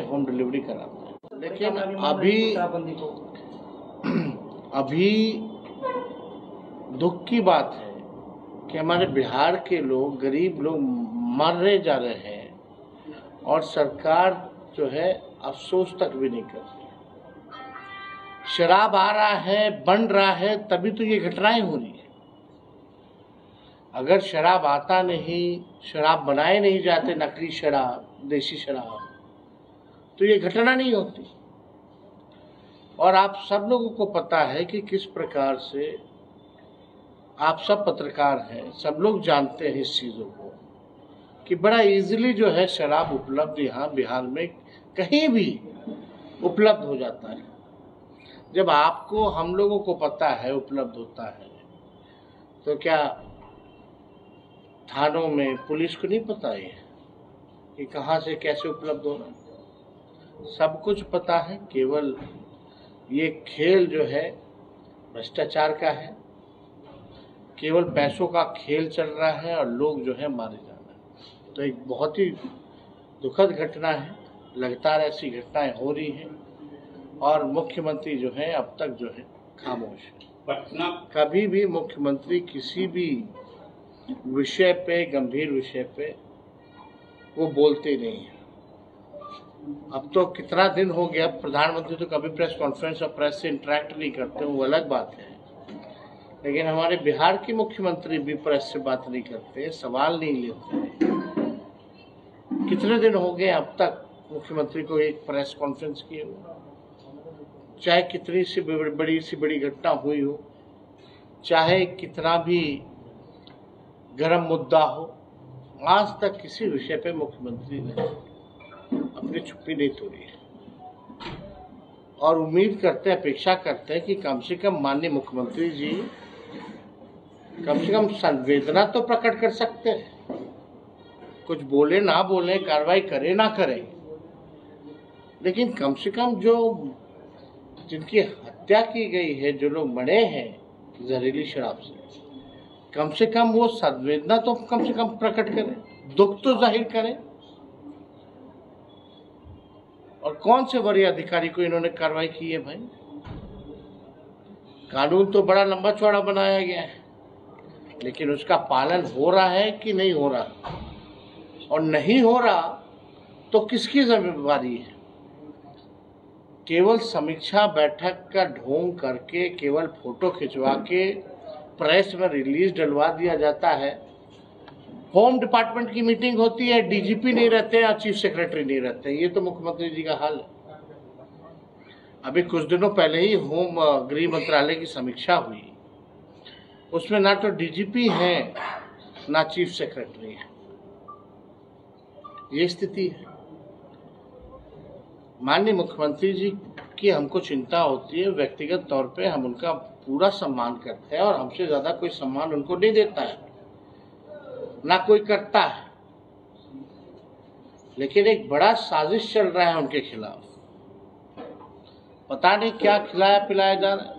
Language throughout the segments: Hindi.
होम डिलीवरी कराते हैं। लेकिन अभी दुख की बात है कि हमारे बिहार के लोग, गरीब लोग मर जा रहे हैं और सरकार जो है अफसोस तक भी नहीं कर रही। शराब आ रहा है, बन रहा है, तभी तो ये घटनाएं हो रही है। अगर शराब आता नहीं, शराब बनाए नहीं जाते, नकली शराब, देसी शराब, तो ये घटना नहीं होती। और आप सब लोगों को पता है कि किस प्रकार से, आप सब पत्रकार हैं, सब लोग जानते हैं इस चीज़ों को कि बड़ा इजीली जो है शराब उपलब्ध यहाँ बिहार में कहीं भी उपलब्ध हो जाता है। जब आपको, हम लोगों को पता है उपलब्ध होता है, तो क्या थानों में पुलिस को नहीं पता है कि कहाँ से कैसे उपलब्ध होना? सब कुछ पता है। केवल ये खेल जो है भ्रष्टाचार का है, केवल पैसों का खेल चल रहा है और लोग जो है मारे जा रहे हैं। तो एक बहुत ही दुखद घटना है। लगातार ऐसी घटनाएं हो रही हैं और मुख्यमंत्री जो है अब तक जो है खामोश है। कभी भी मुख्यमंत्री किसी भी विषय पे, गंभीर विषय पे वो बोलते नहीं है। अब तो कितना दिन हो गया, प्रधानमंत्री तो कभी प्रेस कॉन्फ्रेंस और प्रेस से इंटरेक्ट नहीं करते, वो अलग बात है। लेकिन हमारे बिहार के मुख्यमंत्री भी प्रेस से बात नहीं करते, सवाल नहीं लेते। कितने दिन हो गए अब तक मुख्यमंत्री को एक प्रेस कॉन्फ्रेंस किए हुए? चाहे कितनी सी बड़ी घटना हुई हो, चाहे कितना भी गरम मुद्दा हो, आज तक किसी विषय पे मुख्यमंत्री ने अपनी चुप्पी नहीं तोड़ी है। और उम्मीद करते हैं, अपेक्षा करते हैं कि कम से कम माननीय मुख्यमंत्री जी कम से कम संवेदना तो प्रकट कर सकते हैं। कुछ बोले ना बोले, कार्रवाई करे ना करें, लेकिन कम से कम जो जिनकी हत्या की गई है, जो लोग मरे हैं जहरीली शराब से, कम से कम वो संवेदना तो कम से कम प्रकट करें, दुख तो जाहिर करें। और कौन से बड़े अधिकारी को इन्होंने कार्रवाई की है भाई? कानून तो बड़ा लंबा चौड़ा बनाया गया है, लेकिन उसका पालन हो रहा है कि नहीं हो रहा? और नहीं हो रहा तो किसकी जिम्मेदारी है? केवल समीक्षा बैठक का ढोंग करके, केवल फोटो खिंचवा के प्रेस में रिलीज डलवा दिया जाता है। होम डिपार्टमेंट की मीटिंग होती है, डीजीपी नहीं रहते और चीफ सेक्रेटरी नहीं रहते। ये तो मुख्यमंत्री जी का हाल है। अभी कुछ दिनों पहले ही गृह मंत्रालय की समीक्षा हुई, उसमें ना तो डीजीपी है ना चीफ सेक्रेटरी है। ये स्थिति है। माननीय मुख्यमंत्री जी की हमको चिंता होती है, व्यक्तिगत तौर पे हम उनका पूरा सम्मान करते हैं और हमसे ज्यादा कोई सम्मान उनको नहीं देता है, ना कोई करता है। लेकिन एक बड़ा साजिश चल रहा है उनके खिलाफ। पता नहीं क्या खिलाया पिलाया जा रहा है।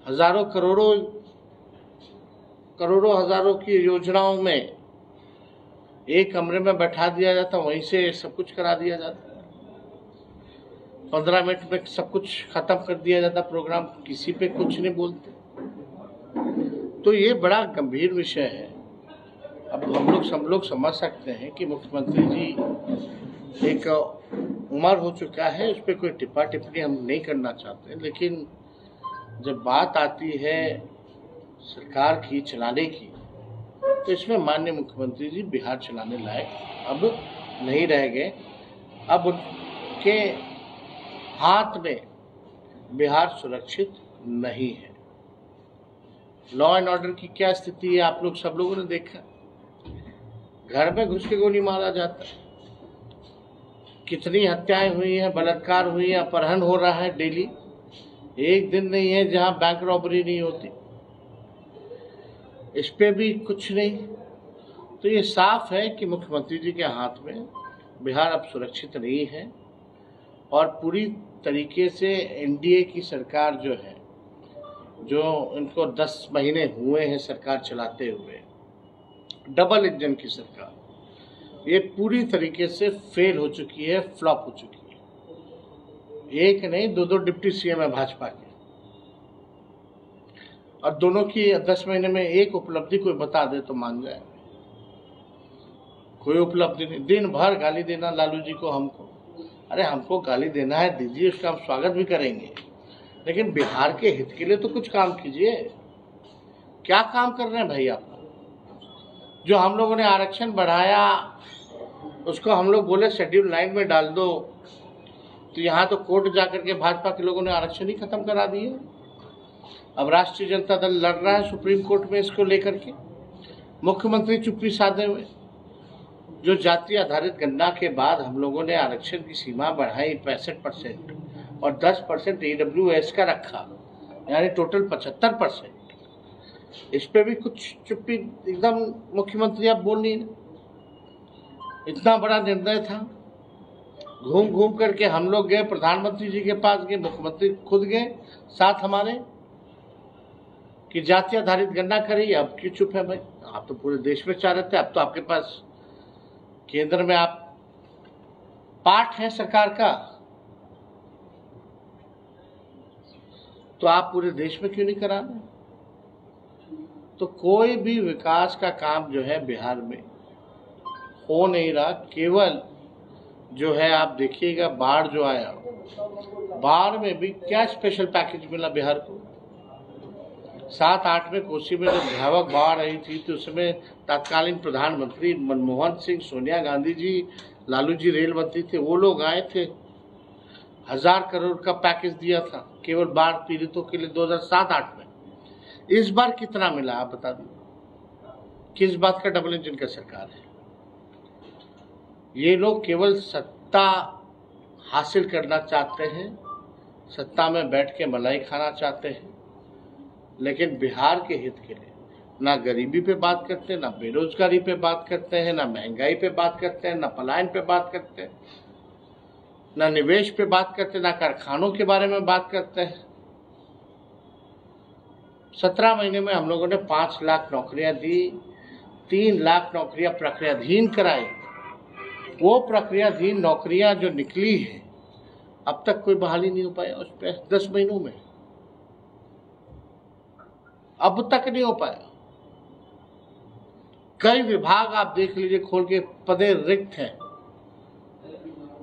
हजारों करोड़ों हजारों की योजनाओं में एक कमरे में बैठा दिया जाता, वहीं से सब कुछ करा दिया जाता, 15 मिनट में सब कुछ खत्म कर दिया जाता प्रोग्राम, किसी पे कुछ नहीं बोलते। तो ये बड़ा गंभीर विषय है। अब सब लोग समझ सकते हैं कि मुख्यमंत्री जी एक उम्र हो चुका है, उस पर कोई टिप्पणी हम नहीं करना चाहते, लेकिन जब बात आती है सरकार की चलाने की, तो इसमें माननीय मुख्यमंत्री जी बिहार चलाने लायक अब नहीं रह गए। अब उनके हाथ में बिहार सुरक्षित नहीं है। लॉ एंड ऑर्डर की क्या स्थिति है आप लोग सब लोगों ने देखा। घर में घुस के गोली मारा जाता है, कितनी हत्याएं हुई हैं, बलात्कार हुई हैं, अपहरण हो रहा है डेली। एक दिन नहीं है जहां बैंक रॉबरी नहीं होती, इस पे भी कुछ नहीं। तो ये साफ है कि मुख्यमंत्री जी के हाथ में बिहार अब सुरक्षित नहीं है और पूरी तरीके से एनडीए की सरकार जो है, जो इनको 10 महीने हुए हैं सरकार चलाते हुए, डबल इंजन की सरकार, ये पूरी तरीके से फेल हो चुकी है, फ्लॉप हो चुकी है। एक नहीं, दो डिप्टी सीएम है भाजपा के, और दोनों की 10 महीने में एक उपलब्धि कोई बता दे तो मान जाए। कोई उपलब्धि नहीं, दिन भर गाली देना लालू जी को, हमको। अरे हमको गाली देना है, दीजिए, उसका हम स्वागत भी करेंगे, लेकिन बिहार के हित के लिए तो कुछ काम कीजिए। क्या काम कर रहे हैं भाई आप? जो हम लोगों ने आरक्षण बढ़ाया उसको हम लोग बोले शेड्यूल 9 में डाल दो, तो यहाँ तो कोर्ट जाकर के भाजपा के लोगों ने आरक्षण ही खत्म करा दिए। अब राष्ट्रीय जनता दल लड़ रहा है सुप्रीम कोर्ट में इसको लेकर के। मुख्यमंत्री चुप्पी साधे हुए। जो जाति आधारित गणना के बाद हम लोगों ने आरक्षण की सीमा बढ़ाई 65% और 10% AWS का रखा, यानी टोटल 75%। इस पे भी कुछ चुप्पी, एकदम मुख्यमंत्री आप बोल नहीं। इतना बड़ा निर्णय था, घूम घूम करके हम लोग गए, प्रधानमंत्री जी के पास गए, मुख्यमंत्री खुद गए साथ हमारे, कि जाति आधारित गणना करिए। अब क्यों चुप है भाई? आप तो पूरे देश में चाह रहे थे, अब तो आपके पास केंद्र में आप पार्ट है सरकार का, तो आप पूरे देश में क्यों नहीं करा रहे? तो कोई भी विकास का काम जो है बिहार में हो नहीं रहा। केवल जो है आप देखिएगा, बाढ़ जो आया, बाढ़ में भी क्या स्पेशल पैकेज मिला बिहार को। 7-8 में कोसी में जब भयावह बाढ़ आई थी तो उसमें तत्कालीन प्रधानमंत्री मनमोहन सिंह, सोनिया गांधी जी, लालू जी रेल मंत्री थे, वो लोग आए थे, 1000 करोड़ का पैकेज दिया था केवल बाढ़ पीड़ितों के लिए 2007-8 में। इस बार कितना मिला आप बता दीजिए। किस बात का डबल इंजन का सरकार है? ये लोग केवल सत्ता हासिल करना चाहते हैं, सत्ता में बैठ के मलाई खाना चाहते हैं, लेकिन बिहार के हित के लिए ना गरीबी पे बात करते हैं, ना बेरोजगारी पे बात करते हैं, ना महंगाई पे बात करते हैं, ना पलायन पे बात करते हैं, ना निवेश पे बात करते हैं, ना कारखानों के बारे में बात करते हैं। 17 महीने में हम लोगों ने 5 लाख नौकरियां दी, 3 लाख नौकरियां प्रक्रियाधीन कराई। वो प्रक्रियाधीन नौकरियां जो निकली है, अब तक कोई बहाली नहीं हो पाया उस पर 10 महीनों में, अब तक नहीं हो पाया। कई विभाग आप देख लीजिए खोल के, पदे रिक्त हैं।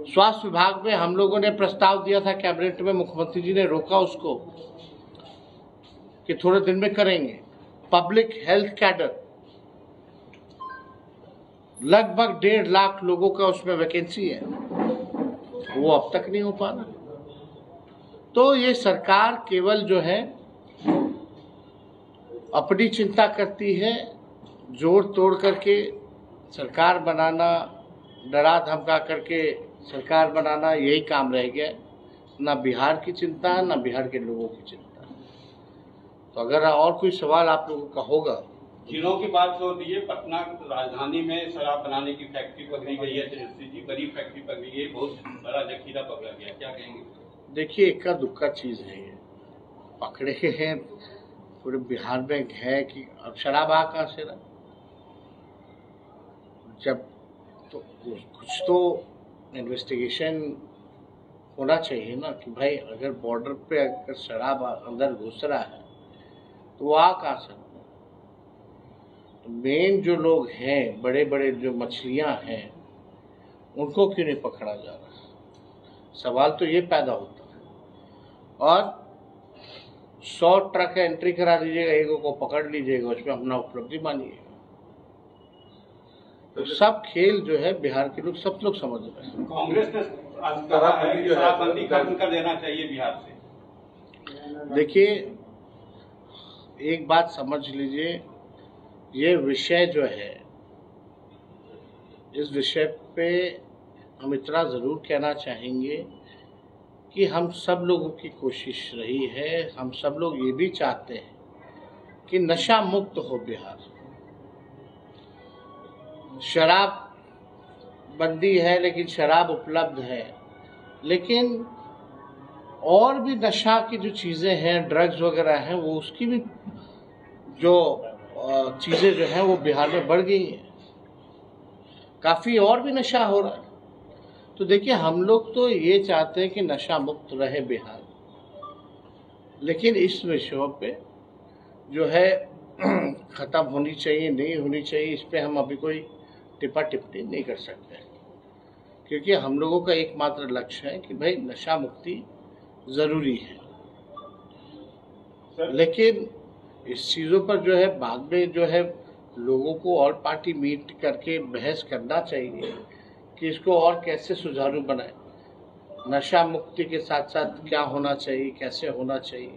स्वास्थ्य विभाग में हम लोगों ने प्रस्ताव दिया था कैबिनेट में, मुख्यमंत्री जी ने रोका उसको कि थोड़े दिन में करेंगे। पब्लिक हेल्थ कैडर लगभग 1.5 लाख लोगों का उसमें वैकेंसी है, वो अब तक नहीं हो पा रहा। तो ये सरकार केवल जो है अपनी चिंता करती है, जोड़ तोड़ करके सरकार बनाना, डरा धमका करके सरकार बनाना, यही काम रह गया। ना बिहार की चिंता, ना बिहार के लोगों की चिंता। तो अगर और कोई सवाल आप लोगों का होगा। जिलों की बात छोड़ दीजिए, पटना राजधानी में शराब बनाने की फैक्ट्री पकड़ी गई है, तेजस्वी जी, बड़ी फैक्ट्री पकड़ी गई, बहुत बड़ा जखीरा पकड़ा गया, क्या कहेंगे? देखिए, इक्का दुक्का चीज है ये, पकड़े हैं पूरे बिहार में है कि अब शराब आ कहाँ से रहा? जब तो कुछ तो इन्वेस्टिगेशन होना चाहिए ना, कि भाई अगर बॉर्डर पे अगर शराब अंदर घुस रहा है तो वो आ कहाँ से? तो मेन जो लोग हैं, बड़े बड़े जो मछलियां हैं, उनको क्यों नहीं पकड़ा जा रहा? सवाल तो ये पैदा होता है। और 100 ट्रक एंट्री करा दीजिएगा, एक को पकड़ लीजिएगा, उसमें अपना उपलब्धि मानिएगा। तो सब खेल जो है बिहार के लोग, सब लोग समझ रहे हैं। कांग्रेस ने कहा है कि शराबबंदी खत्म कर देना चाहिए बिहार से। देखिए, एक बात समझ लीजिए, ये विषय जो है, इस विषय पे हम इतना ज़रूर कहना चाहेंगे कि हम सब लोगों की कोशिश रही है, हम सब लोग ये भी चाहते हैं कि नशा मुक्त हो बिहार। शराब बंदी है लेकिन शराब उपलब्ध है, लेकिन और भी नशा की जो चीज़ें हैं, ड्रग्स वगैरह हैं, वो उसकी भी जो चीज़ें जो हैं वो बिहार में बढ़ गई हैं। काफ़ी और भी नशा हो रहा है। तो देखिए, हम लोग तो ये चाहते हैं कि नशा मुक्त रहे बिहार, लेकिन इस विषयों पे जो है ख़त्म होनी चाहिए नहीं होनी चाहिए, इस पे हम अभी कोई टिप्पा टिप्पणी नहीं कर सकते, क्योंकि हम लोगों का एकमात्र लक्ष्य है कि भाई नशा मुक्ति ज़रूरी है। लेकिन इस चीज़ों पर जो है बाद में जो है लोगों को और पार्टी मीट करके बहस करना चाहिए कि इसको और कैसे सुचारू बनाए, नशा मुक्ति के साथ साथ क्या होना चाहिए, कैसे होना चाहिए,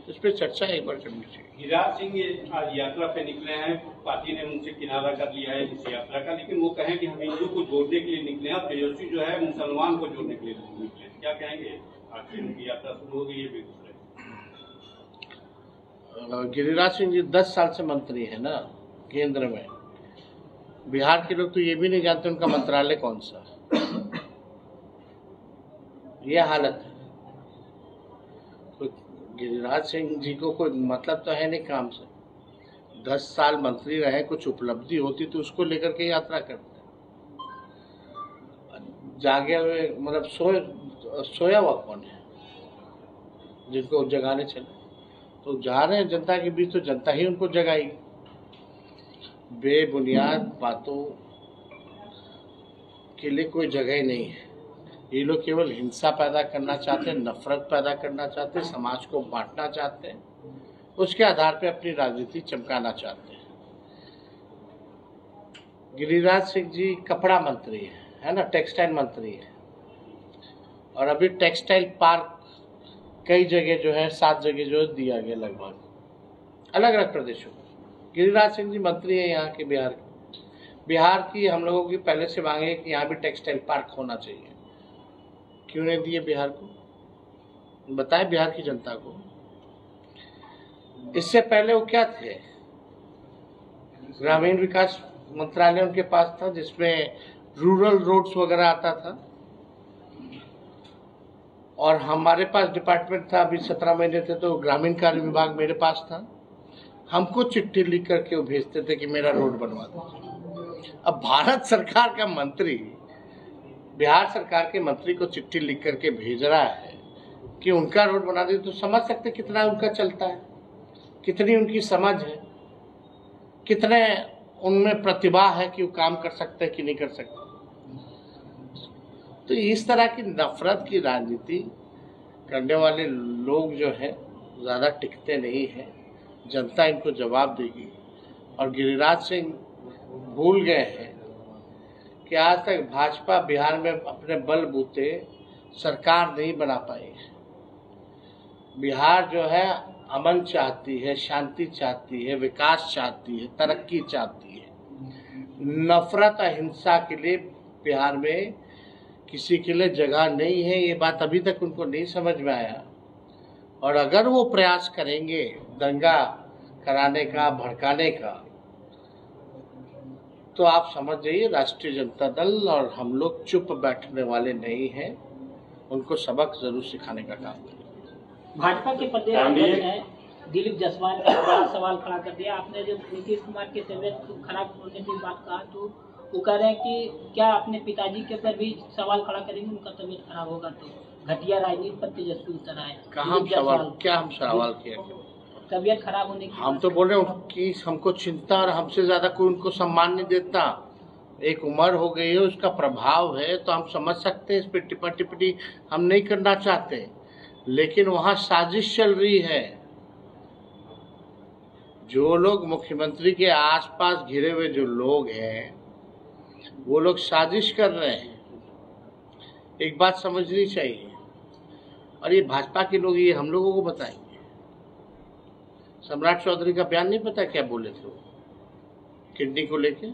इस पर चर्चा एक बार करनी चाहिए। गिरिराज सिंह आज यात्रा पे निकले हैं, पार्टी ने उनसे किनारा कर लिया है इस यात्रा का, लेकिन वो कहें कि हम हिंदू को जोड़ने के लिए निकले हैं, तेजस्वी जो है मुसलमान को जोड़ने के लिए निकले, क्या कहेंगे? आज से उनकी यात्रा शुरू हो गई है बेगूसराय। गिरिराज सिंह जी 10 साल से मंत्री है ना केंद्र में। बिहार के लोग तो ये भी नहीं जानते उनका मंत्रालय कौन सा है। ये हालत है। तो गिरिराज सिंह जी को कोई मतलब तो है नहीं काम से। 10 साल मंत्री रहे, कुछ उपलब्धि होती तो उसको लेकर के यात्रा करते। जागे हुए मतलब सोया हुआ कौन है जिनको जगाने चले? तो जा रहे हैं जनता के बीच, तो जनता ही उनको जगाएगी। बेबुनियाद बातों के लिए कोई जगह ही नहीं है। ये लोग केवल हिंसा पैदा करना चाहते हैं, नफरत पैदा करना चाहते हैं, समाज को बांटना चाहते हैं, उसके आधार पे अपनी राजनीति चमकाना चाहते हैं। गिरिराज सिंह जी कपड़ा मंत्री है ना, टेक्सटाइल मंत्री है, और अभी टेक्सटाइल पार्क कई जगह जो है 7 जगह जो दिया गया लगभग अलग अलग प्रदेशों में। गिरिराज सिंह जी मंत्री है यहाँ के बिहार की हम लोगों की पहले से मांग है कि यहाँ भी टेक्सटाइल पार्क होना चाहिए। क्यों नहीं दिए बिहार को? बताए बिहार की जनता को। इससे पहले वो क्या थे? ग्रामीण विकास मंत्रालय उनके पास था, जिसमें रूरल रोड्स वगैरह आता था, और हमारे पास डिपार्टमेंट था, अभी 17 महीने थे तो ग्रामीण कार्य विभाग मेरे पास था। हमको चिट्ठी लिख करके वो भेजते थे कि मेरा रोड बनवा दो। अब भारत सरकार का मंत्री बिहार सरकार के मंत्री को चिट्ठी लिख करके भेज रहा है कि उनका रोड बना दे, तो समझ सकते कितना उनका चलता है, कितनी उनकी समझ है, कितने उनमें प्रतिभा है कि वो काम कर सकते हैं कि नहीं कर सकते। तो इस तरह की नफरत की राजनीति करने वाले लोग जो है ज़्यादा टिकते नहीं हैं। जनता इनको जवाब देगी। और गिरिराज सिंह भूल गए हैं कि आज तक भाजपा बिहार में अपने बलबूते सरकार नहीं बना पाई है। बिहार जो है अमन चाहती है, शांति चाहती है, विकास चाहती है, तरक्की चाहती है। नफरत अहिंसा के लिए बिहार में किसी के लिए जगह नहीं है। ये बात अभी तक उनको नहीं समझ में आया, और अगर वो प्रयास करेंगे दंगा कराने का, भड़काने का, तो आप समझ जाइए राष्ट्रीय जनता दल और हम लोग चुप बैठने वाले नहीं हैं। उनको सबक जरूर सिखाने का काम करेंगे। भाजपा के प्रदेश अध्यक्ष हैं दिलीप जायसवाल का बड़ा सवाल खड़ा कर दिया। आपने जब नीतीश कुमार की तबियत खराब होने की बात कहा, तो वो कह रहे हैं कि क्या अपने पिताजी के ऊपर भी सवाल खड़ा करेंगे, उनका तबियत खराब होगा तो? घटिया राजनीति पर तेजस्वी उतर आए। कहाँ सवाल, क्या हम सवाल किया? तबियत खराब होने की हम तो बोल रहे हैं कि हमको चिंता, और हमसे ज्यादा कोई उनको सम्मान नहीं देता। एक उम्र हो गई है, उसका प्रभाव है, तो हम समझ सकते हैं। इस पर टिप्पा टिप्पणी हम नहीं करना चाहते, लेकिन वहाँ साजिश चल रही है। जो लोग मुख्यमंत्री के आसपास घिरे हुए जो लोग हैं, वो लोग साजिश कर रहे हैं। एक बात समझनी चाहिए, और ये भाजपा के लोग ये हम लोगों को बताएंगे। सम्राट चौधरी का बयान नहीं पता क्या बोले थे वो किडनी को लेके?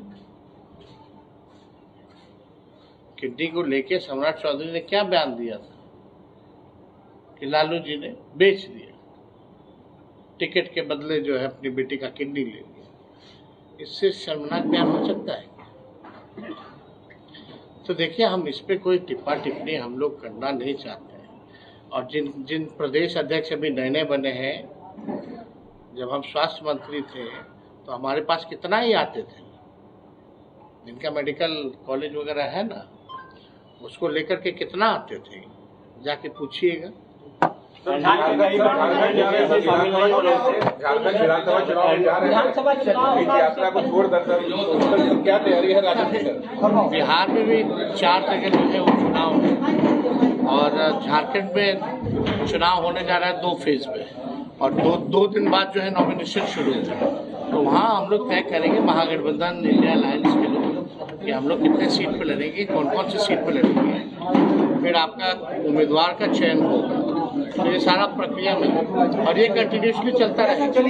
किडनी को लेके सम्राट चौधरी ने क्या बयान दिया था कि लालू जी ने बेच दिया, टिकट के बदले जो है अपनी बेटी का किडनी ले लिया। इससे शर्मनाक बयान हो सकता है? तो देखिए, हम इस पे कोई टिप्पा टिप्पणी हम लोग करना नहीं चाहते हैं। और जिन प्रदेश अध्यक्ष अभी नए नए बने हैं, जब हम स्वास्थ्य मंत्री थे तो हमारे पास कितना ही आते थे, इनका मेडिकल कॉलेज वगैरह है ना, उसको लेकर के कितना आते थे, जाके पूछिएगा। विधानसभा चुनाव यात्रा को छोड़ क्या तैयारी है राजनीति? बिहार में भी 4 जगह जो है वो चुनाव है, और झारखंड में चुनाव होने जा रहा है 2 फेज में, और दो दिन बाद जो है नॉमिनेशन शुरू होगा। तो वहाँ हम लोग तय करेंगे महागठबंधन इंडिया अलायंस के लोग कि हम लोग कितने सीट पे लड़ेंगे, कौन कौन सी सीट पे लड़ेंगे, फिर आपका उम्मीदवार का चयन होगा। तो ये सारा प्रक्रिया में, और ये कंटिन्यूसली चलता रहेगा।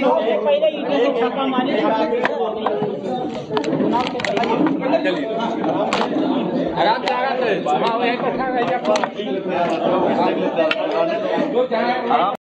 आराम से